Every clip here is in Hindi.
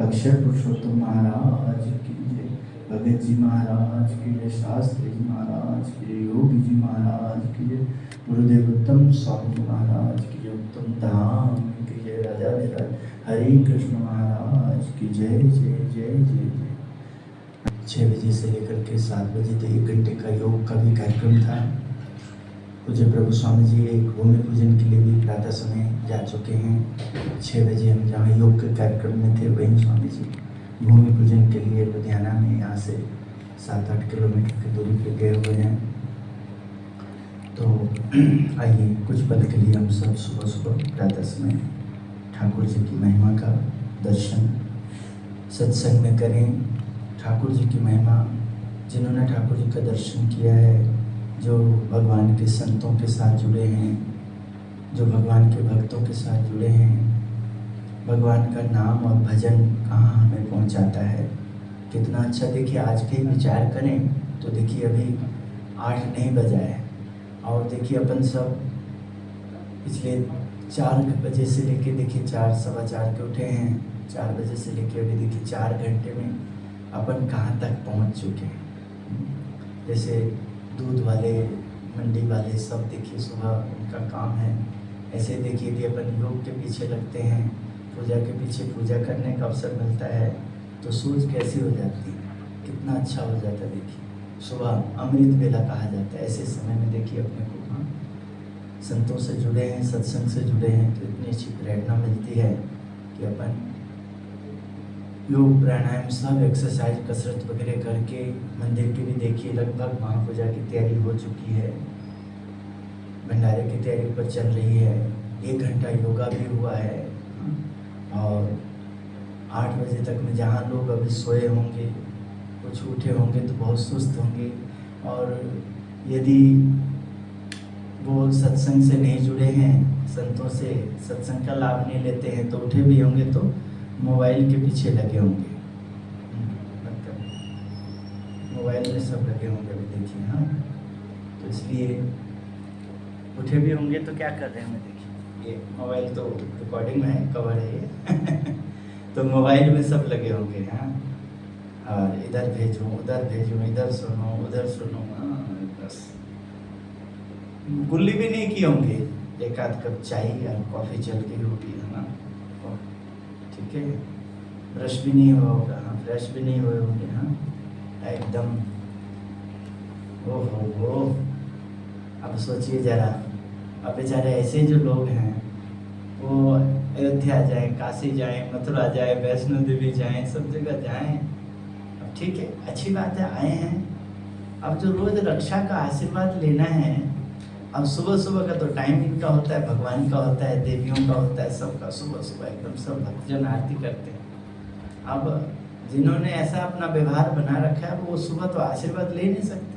अक्षर पुरुषोत्तम महाराज की जय, भगत जी महाराज की जय, शास्त्री जी महाराज की जय, योगी जी महाराज की जय, गुरुदेव उत्तम स्वामी जी महाराज की जय, उत्तम धाम की जय, राजा धीराज हरे कृष्ण महाराज की जय जय जय जय जय। 6 बजे से लेकर के 7 बजे तक 1 घंटे का योग का भी कार्यक्रम था। पूज्य प्रभु स्वामी जी एक भूमि पूजन के लिए भी प्रातः समय जा चुके हैं। 6 बजे हम जहाँ योग के कार्यक्रम में थे वहीं स्वामी जी भूमि पूजन के लिए लुधियाना में यहाँ से 7-8 किलोमीटर की दूरी पे गए हुए हैं। तो आइए कुछ पल के लिए हम सब सुबह सुबह प्रातः समय ठाकुर जी की महिमा का दर्शन सत्संग में करें। ठाकुर जी की महिमा, जिन्होंने ठाकुर जी का दर्शन किया है, जो भगवान के संतों के साथ जुड़े हैं, जो भगवान के भक्तों के साथ जुड़े हैं, भगवान का नाम और भजन कहाँ हमें पहुँचाता है, कितना अच्छा। देखिए आज के विचार करें तो देखिए अभी 8 नहीं बजा है और देखिए अपन सब पिछले 4 बजे से लेके देखिए 4 सवा 4 के उठे हैं। 4 बजे से लेके अभी देखिए 4 घंटे में अपन कहाँ तक पहुँच चुके हैं। जैसे दूध वाले, मंडी वाले सब देखिए सुबह उनका काम है, ऐसे देखिए कि अपन योग के पीछे लगते हैं, पूजा के पीछे पूजा करने का अवसर मिलता है तो सोच कैसी हो जाती है, कितना अच्छा हो जाता है। देखिए सुबह अमृत बेला कहा जाता है, ऐसे समय में देखिए अपने को संतों से जुड़े हैं, सत्संग से जुड़े हैं तो इतनी अच्छी प्रेरणा मिलती है कि अपन योग प्राणायाम सब एक्सरसाइज कसरत वगैरह करके मंदिर की भी देखिए लगभग महापूजा की तैयारी हो चुकी है, भंडारे की तैयारी पर चल रही है। 1 घंटा योगा भी हुआ है और 8 बजे तक में जहाँ लोग अभी सोए होंगे, कुछ उठे होंगे तो बहुत सुस्त होंगे, और यदि वो सत्संग से नहीं जुड़े हैं, संतों से सत्संग का लाभ नहीं लेते हैं तो उठे भी होंगे तो मोबाइल के पीछे लगे होंगे, मोबाइल में सब लगे होंगे अभी देखिए। हाँ, तो इसलिए उठे भी होंगे तो क्या कर रहे हैं देखिए, ये मोबाइल तो रिकॉर्डिंग में है, कवर है ये तो मोबाइल में सब लगे होंगे। हाँ, और इधर भेजूँ उधर भेजूँ, इधर सुनो उधर सुनो। हाँ बस, गुल्ली भी नहीं की होंगे, 1 आध कप चाय या कॉफ़ी चल गई होगी, है ना, ठीक है। ब्रश भी नहीं हुआ होगा, हाँ ब्रश भी नहीं हुए होंगे। हाँ एकदम हो। अब सोचिए जरा, अब बेचारे ऐसे जो लोग हैं वो अयोध्या जाएं, काशी जाएं, मथुरा जाएं, वैष्णो देवी जाएं, सब जगह जाएं। अब ठीक है, अच्छी बात है, आए हैं। अब जो रोज रक्षा का आशीर्वाद लेना है, अब सुबह सुबह का तो टाइम इनका होता है, भगवान का होता है, देवियों का होता है, सबका सुबह सुबह एकदम सब भक्तजन आरती करते हैं। अब जिन्होंने ऐसा अपना व्यवहार बना रखा है वो सुबह तो आशीर्वाद ले नहीं सकते,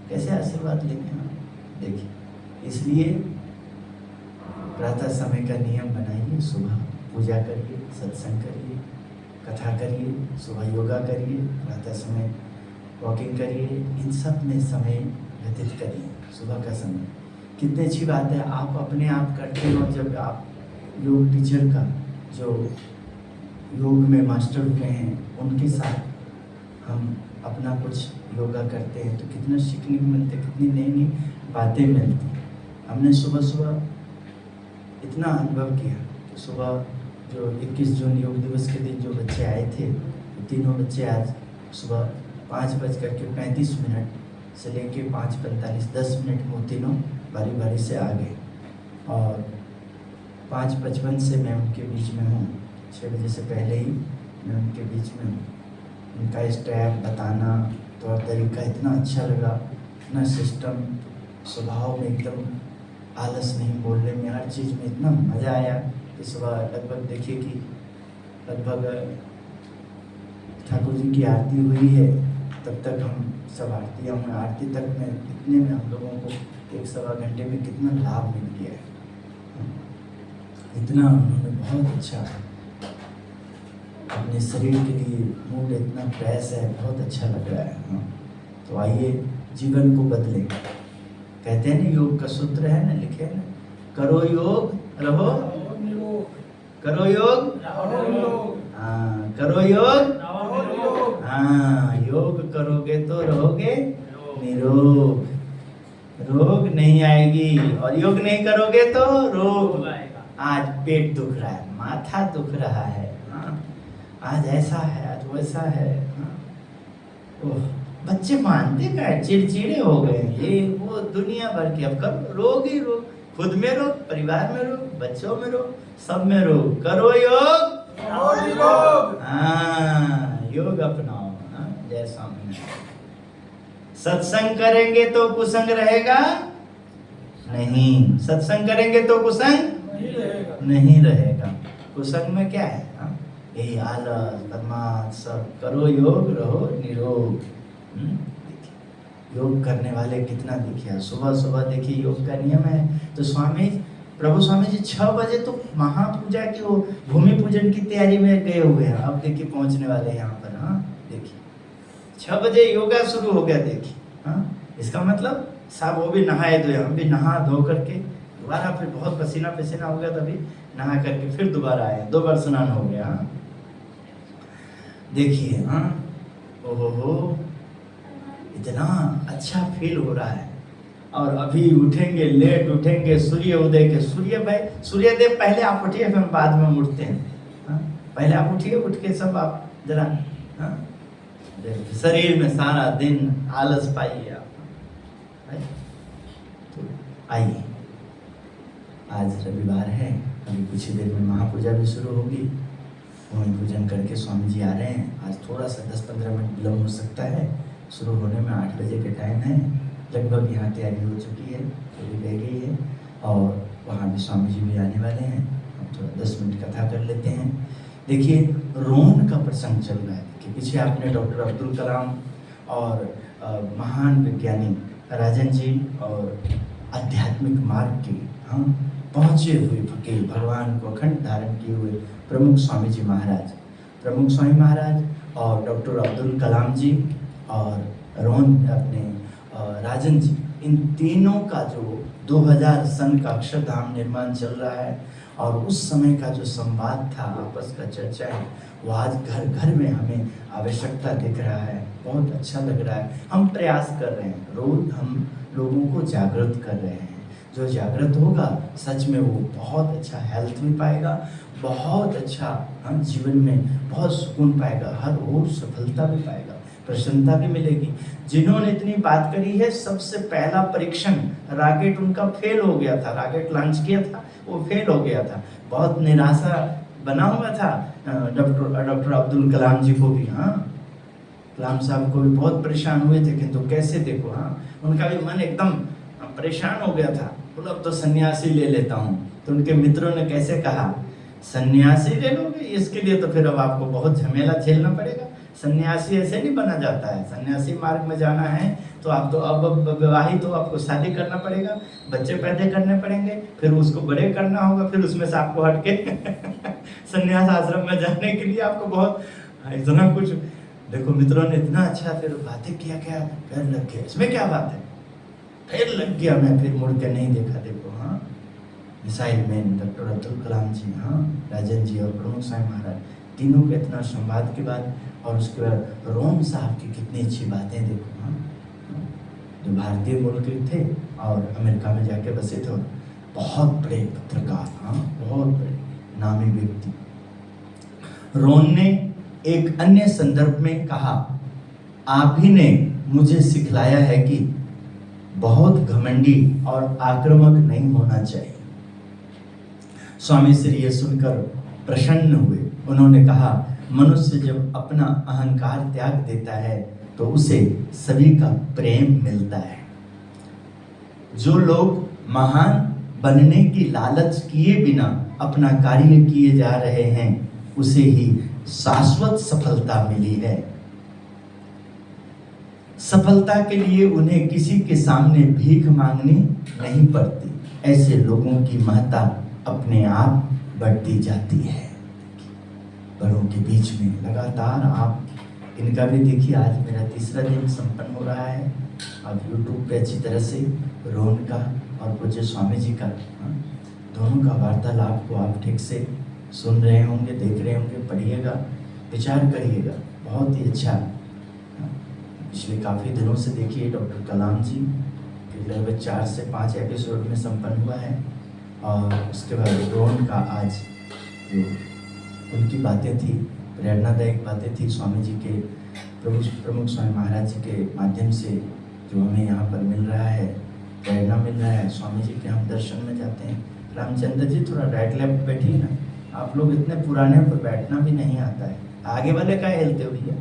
कैसे आशीर्वाद लेंगे हम? देखिए, इसलिए प्रातः समय का नियम बनाइए, सुबह पूजा करिए, सत्संग करिए, कथा करिए, सुबह योगा करिए, प्रातः समय वॉकिंग करिए, इन सब में समय व्यतीत करिए। सुबह का समय कितनी अच्छी बात है, आप अपने आप करते हो। जब आप योग टीचर का, जो योग में मास्टर हुए हैं, उनके साथ हम अपना कुछ योगा करते हैं तो कितना सीखने को मिलते, कितनी नई नई बातें मिलती। हमने सुबह सुबह इतना अनुभव किया कि सुबह जो 21 जून योग दिवस के दिन जो बच्चे आए थे, तीनों बच्चे आज सुबह 5:35 से लेके 5:45, 10 मिनट में वो तीनों बारी बारी से आ गए, और 5:55 से मैं उनके बीच में हूँ। 6 बजे से पहले ही मैं उनके बीच में हूँ। उनका स्टेप बताना, तौर तरीका इतना अच्छा लगा, इतना सिस्टम, स्वभाव में एकदम आलस नहीं, बोलने में, हर चीज़ में इतना मज़ा आया कि सुबह लगभग देखिए कि लगभग ठाकुर जी की आरती हुई है, तब तक हम सब आरतियाँ हुई, आरती तक में इतने में हम लोगों को 1 सवा घंटे में कितना लाभ मिल गया है। इतना उन्होंने बहुत अच्छा अपने शरीर के लिए, मूड इतना फ्रेश है, बहुत अच्छा लग रहा है। तो आइए जीवन को बदलें। कहते हैं ना, योग का सूत्र है ना, लिखे है ना, करो योग रहो, करो योग, हाँ करो योग। नवम हाँ, योग करोगे तो रहोगे निरोग, रोग नहीं आएगी। और योग नहीं करोगे तो रोग आएगा। आज पेट दुख रहा है, माथा दुख रहा है, हाँ, आज ऐसा है, आज वैसा है, हाँ। ओह, बच्चे मानते क्या है, चिड़चिड़े हो गए, ये वो दुनिया भर की। अब करो, रोग ही रोग, खुद में रोग, परिवार में रोग, बच्चों में रोग, सब में रोग। करो योग। हाँ, योग अपनाओ। हाँ, जय स्वामी। सत्संग करेंगे तो कुसंग रहेगा नहीं, सत्संग करेंगे तो कुसंग नहीं रहेगा। कुसंग में क्या है, हाँ? यही आलस, बदमाश, सब। करो योग, रहो निरोग। देखिए योग करने वाले कितना देखिए, सुबह सुबह देखिए योग का नियम है। तो प्रभु स्वामी जी 6 बजे तो महापूजा की, वो भूमि पूजन की तैयारी में गए हुए हैं। अब देखिए पहुंचने वाले हैं यहाँ पर। हाँ, देखिए 6 बजे योगा शुरू हो गया। देखिए, हाँ, इसका मतलब साहब वो भी नहाए धोए, हम भी नहा धो करके दोबारा, फिर बहुत पसीना पसीना हो गया, तभी नहा करके फिर दोबारा आए, 2 बार स्नान हो गया। हाँ, देखिए, हाँ, ओहो, इतना अच्छा फील हो रहा है। और अभी उठेंगे, लेट उठेंगे, सूर्य उदय के, सूर्यदेव पहले आप उठिए, फिर बाद में उठते हैं। हाँ, पहले आप उठिए, उठ के सब आप जरा, हाँ, शरीर में सारा दिन आलस पाइए आप। तो आइए, आज रविवार है, अभी कुछ ही देर में महापूजा भी शुरू होगी। भूमि पूजन करके स्वामी जी आ रहे हैं। आज थोड़ा सा 10-15 मिनट विलम्ब हो सकता है, शुरू होने में 8 बजे के टाइम है। लगभग यहाँ तैयारी हो चुकी है, थोड़ी रह गई है, और वहाँ भी स्वामी जी भी आने वाले हैं। हम थोड़ा 10 मिनट कथा कर लेते हैं। देखिए रोन का प्रसंग चल रहा है कि पीछे आपने डॉक्टर अब्दुल कलाम और महान वैज्ञानिक राजन जी और आध्यात्मिक मार्ग के, हाँ, पहुँचे हुए फकीर, भगवान को अखंड धारण किए हुए प्रमुख स्वामी जी महाराज, प्रमुख स्वामी महाराज और डॉक्टर अब्दुल कलाम जी और रोहन अपने राजन जी, इन तीनों का जो 2000 सन का अक्षरधाम निर्माण चल रहा है, और उस समय का जो संवाद था, आपस का चर्चा है, वो आज घर घर में हमें आवश्यकता दिख रहा है। बहुत अच्छा लग रहा है। हम प्रयास कर रहे हैं, रोज हम लोगों को जागृत कर रहे हैं। जो जागृत होगा सच में वो बहुत अच्छा हेल्थ भी पाएगा, बहुत अच्छा, हम जीवन में बहुत सुकून पाएगा, हर ओर सफलता भी पाएगा, प्रसन्नता भी मिलेगी। जिन्होंने इतनी बात करी है, सबसे पहला परीक्षण रॉकेट उनका फेल हो गया था, रॉकेट लॉन्च किया था, वो फेल हो गया था। बहुत निराशा बना हुआ था डॉक्टर अब्दुल कलाम जी को भी। हाँ, कलाम साहब को भी बहुत परेशान हुए थे, किंतु कैसे देखो, हाँ, उनका भी मन एकदम परेशान हो गया था। बोला अब तो सन्यासी ले लेता हूँ। तो उनके मित्रों ने कैसे कहा, सन्यासी ले लोगे, इसके लिए तो फिर अब आपको बहुत झमेला झेलना पड़ेगा। सन्यासी ऐसे नहीं बना जाता है। सन्यासी मार्ग में जाना है तो आप तो अब विवाहित हो, आपको शादी करना पड़ेगा, बच्चे पैदा करने पड़ेंगे, फिर उसको बड़े करना होगा, फिर उसमें से आपको हट के सन्यास आश्रम में जाने के लिए आपको बहुत इतना कुछ। देखो मित्रों ने इतना अच्छा फिर बातें किया, क्या फिर लग गया, इसमें क्या बात है, फिर लग गया मैं, फिर मुड़ के नहीं देखा। देखो, हाँ, missile man doctor Abdul Kalam जी, हाँ, राजन जी और प्रमुख साहब महाराज, तीनों के इतना संवाद के बाद, और उसके बाद रोम साहब की कितनी अच्छी बातें देखो। हाँ, जो भारतीय मूल के थे और अमेरिका में जाके बसे थे, बहुत बड़े पत्रकार, हाँ, बहुत बड़े नामी व्यक्ति। रोन ने एक अन्य संदर्भ में कहा, आप ही ने मुझे सिखलाया है कि बहुत घमंडी और आक्रामक नहीं होना चाहिए। स्वामी श्री ये सुनकर प्रसन्न हुए। उन्होंने कहा, मनुष्य जब अपना अहंकार त्याग देता है तो उसे सभी का प्रेम मिलता है। जो लोग महान बनने की लालच किए बिना अपना कार्य किए जा रहे हैं, उसे ही शाश्वत सफलता मिली है। सफलता के लिए उन्हें किसी के सामने भीख मांगनी नहीं पड़ती। ऐसे लोगों की महत्ता अपने आप बढ़ती जाती है। बड़ों के बीच में लगातार आप इनका भी देखिए, आज मेरा 3रा दिन संपन्न हो रहा है। अब YouTube पे अच्छी तरह से रोहन का और पूज्य स्वामी जी का, दोनों का वार्तालाप को आप ठीक से सुन रहे होंगे, देख रहे होंगे, पढ़िएगा। विचार करिएगा, बहुत ही अच्छा। पिछले काफ़ी दिनों से देखिए डॉक्टर कलाम जी के लगभग 4 से 5 एपिसोड में संपन्न हुआ है, और उसके बाद ड्रोन का आज जो उनकी बातें थी, प्रेरणादायक बातें थी स्वामी जी के, प्रमुख स्वामी महाराज जी के माध्यम से जो हमें यहाँ पर मिल रहा है, प्रेरणा मिल रहा है। स्वामी जी के हम दर्शन में जाते हैं। रामचंद्र जी थोड़ा राइट लेफ्ट बैठिए ना, आप लोग इतने पुराने पर बैठना भी नहीं आता है। आगे वाले का हिलते हो भैया,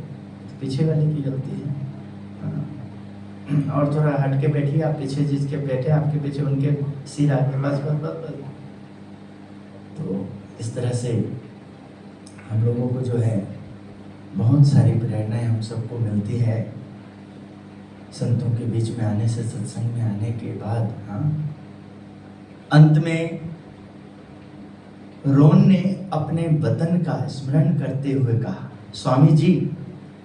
पीछे वाले की गलती है। और थोड़ा हट के बैठिए, आप पीछे जिसके बैठे आपके पीछे उनके सिर आगे, बस बस बस बस। तो इस तरह से हम लोगों को जो है बहुत सारी प्रेरणाएं हम सबको मिलती है संतों के बीच में आने से, सत्संग में आने के बाद। हाँ, अंत में रोन ने अपने वतन का स्मरण करते हुए कहा, स्वामी जी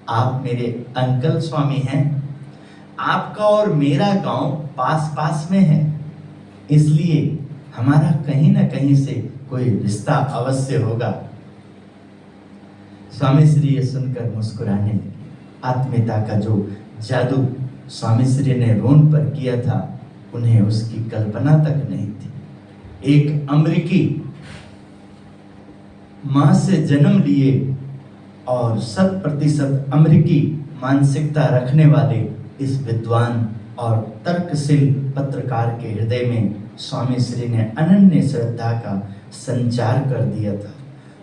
आप मेरे अंकल स्वामी हैं, आपका और मेरा गांव पास पास में है, इसलिए हमारा कहीं ना कहीं से कोई रिश्ता अवश्य होगा। स्वामी श्री ये सुनकर मुस्कुराने लगे। आत्मीयता का जो जादू स्वामी श्री ने रोन पर किया था, उन्हें उसकी कल्पना तक नहीं थी। एक अमेरिकी मां से जन्म लिए और 100% अमेरिकी मानसिकता रखने वाले इस विद्वान और तर्कशील पत्रकार के हृदय में स्वामी श्री ने अनन्य श्रद्धा का संचार कर दिया था।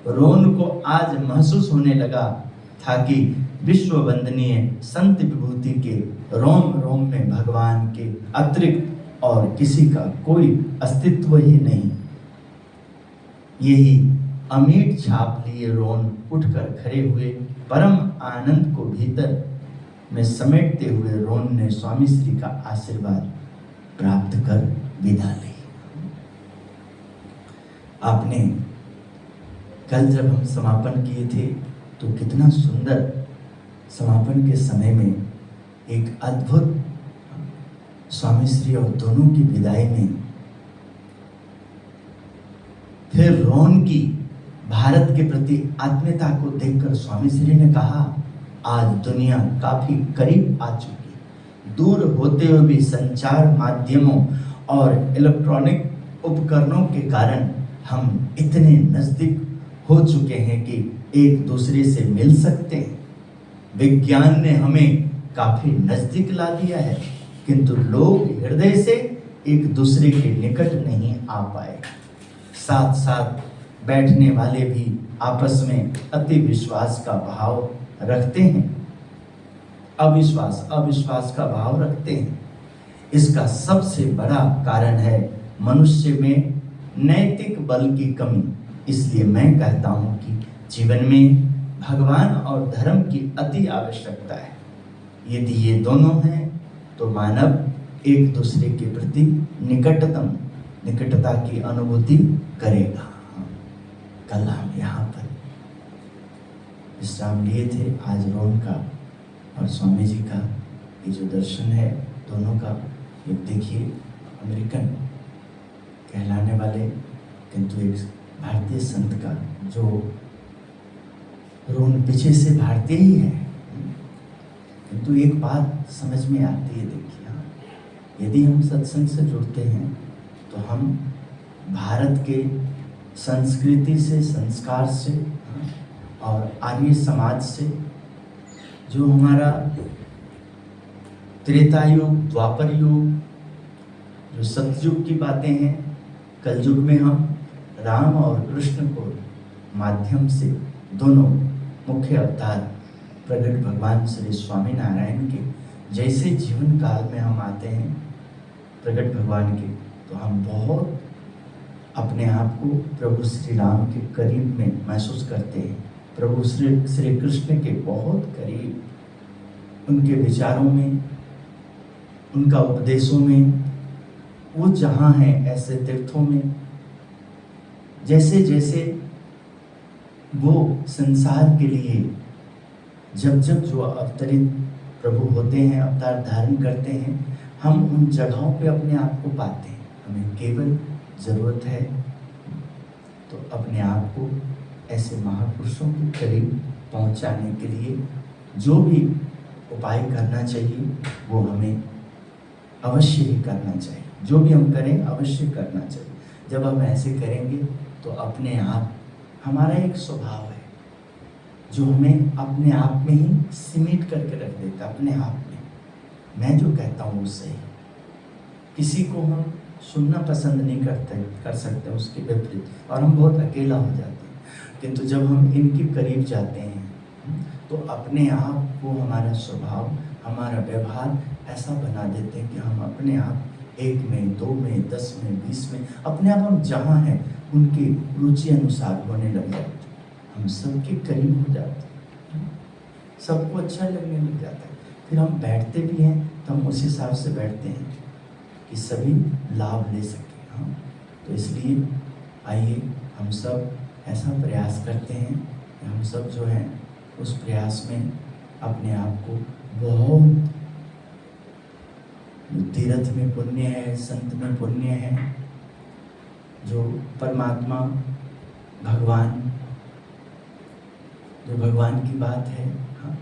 रोन को आज महसूस होने लगा था कि विश्व वंदनीय संत विभूति के रोम रोम में भगवान के अतिरिक्त और किसी का कोई अस्तित्व ही नहीं। यही अमीट छाप लिए रोन उठकर खड़े हुए, परम आनंद को भीतर में समेटते हुए रोन ने स्वामी श्री का आशीर्वाद प्राप्त कर विदा ली। आपने कल जब हम समापन किए थे तो कितना सुंदर समापन के समय में एक अद्भुत स्वामी श्री और दोनों की विदाई में फिर रोन की भारत के प्रति आत्मीयता को देखकर स्वामी श्री ने कहा, आज दुनिया काफी करीब आ चुकी, दूर होते हुए भी संचार माध्यमों और इलेक्ट्रॉनिक उपकरणों के कारण हम इतने नजदीक हो चुके हैं कि एक दूसरे से मिल सकते हैं। विज्ञान ने हमें काफी नजदीक ला दिया है, किंतु लोग हृदय से एक दूसरे के निकट नहीं आ पाए। साथ साथ बैठने वाले भी आपस में अति विश्वास का भाव रखते हैं, अविश्वास का भाव रखते हैं। इसका सबसे बड़ा कारण है मनुष्य में नैतिक बल की कमी। इसलिए मैं कहता हूं कि जीवन में भगवान और धर्म की अति आवश्यकता है। यदि ये दोनों हैं तो मानव एक दूसरे के प्रति निकटता की अनुभूति करेगा। कल हम यहाँ पर विश्राम लिए थे, आज रोन का और स्वामी जी का ये जो दर्शन है दोनों का, ये देखिए अमेरिकन कहलाने वाले किंतु एक भारतीय संत का, जो रोन पीछे से भारतीय ही है, किंतु एक बात समझ में आती है। देखिए, यदि हम सत्संग से जुड़ते हैं तो हम भारत के संस्कृति से, संस्कार से और आर्य समाज से, जो हमारा त्रेता युग, द्वापर युग, जो सतयुग की बातें हैं, कलयुग में हम राम और कृष्ण को माध्यम से दोनों मुख्य अवतार प्रकट भगवान श्री स्वामी नारायण के जैसे जीवन काल में हम आते हैं प्रकट भगवान के, तो हम बहुत अपने आप को प्रभु श्री राम के करीब में महसूस करते हैं, प्रभु श्री कृष्ण के बहुत करीब, उनके विचारों में, उनका उपदेशों में, वो जहाँ हैं ऐसे तीर्थों में, जैसे जैसे वो संसार के लिए जब जब जो अवतरित प्रभु होते हैं, अवतार धारण करते हैं, हम उन जगहों पे अपने आप को पाते हैं। हमें केवल ज़रूरत है तो अपने आप को ऐसे महापुरुषों के करीब पहुंचाने के लिए जो भी उपाय करना चाहिए वो हमें अवश्य ही करना चाहिए। जो भी हम करें अवश्य करना चाहिए। जब हम ऐसे करेंगे तो अपने आप हमारा एक स्वभाव है जो हमें अपने आप में ही सीमित करके रख देता है। अपने आप में मैं जो कहता हूँ वो सही, किसी को हम सुनना पसंद नहीं कर सकते उसके विपरीत, और हम बहुत अकेला हो जाते हैं। किंतु जब हम इनके करीब जाते हैं तो अपने आप वो हमारा स्वभाव, हमारा व्यवहार ऐसा बना देते हैं कि हम अपने आप 1 में, 2 में, 10 में, 20 में, अपने आप हम जहाँ हैं उनकी रुचि अनुसार होने लग जाते हैं। हम सबके करीब हो जाते हैं, सबको अच्छा लगने लग जाता है। फिर हम बैठते भी हैं तो हम उस हिसाब से बैठते हैं कि सभी लाभ ले सकें। हाँ, तो इसलिए आइए हम सब ऐसा प्रयास करते हैं कि हम सब जो हैं उस प्रयास में अपने आप को बहुत, तीर्थ में पुण्य है, संत में पुण्य है, जो परमात्मा भगवान, जो भगवान की बात है, हाँ,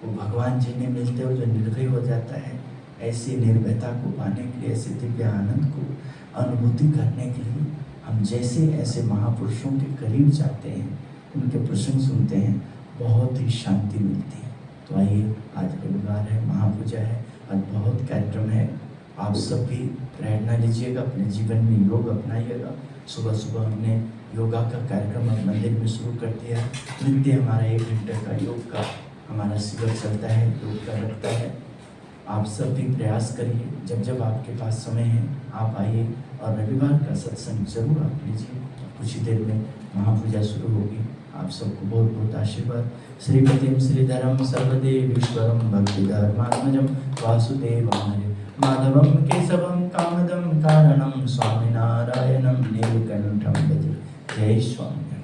वो भगवान जिन्हें मिलते हो जो निर्भय हो जाता है, ऐसी निर्भयता को पाने के लिए, ऐसे दिव्य आनंद को अनुभूति करने के लिए हम जैसे ऐसे महापुरुषों के करीब जाते हैं, उनके प्रसंग सुनते हैं, बहुत ही शांति मिलती है। तो आइए, आज रविवार है, महापूजा है, आज बहुत कार्यक्रम है। आप सब भी प्रेरणा लीजिएगा, अपने जीवन में योग अपनाइएगा। सुबह सुबह हमने योगा का कार्यक्रम अब मंदिर में शुरू कर दिया है। नित्य हमारा 1 घंटे का योग का हमारा शिविर चलता है, योग का लगता है। आप सब भी प्रयास करिए, जब जब आपके पास समय है आप आइए और रविवार का सत्संग जरूर आप लीजिए। कुछ ही देर में महापूजा शुरू होगी। आप सबको बहुत बहुत आशीर्वाद। श्रीपतिम श्रीधरम सर्वदेवीश्वरम भक्तिधर्मात्मजम वासुदेवाय माधवम केशवम कामदम कारणम स्वामिनारायणम नीलकंठम भजे। जय स्वामी।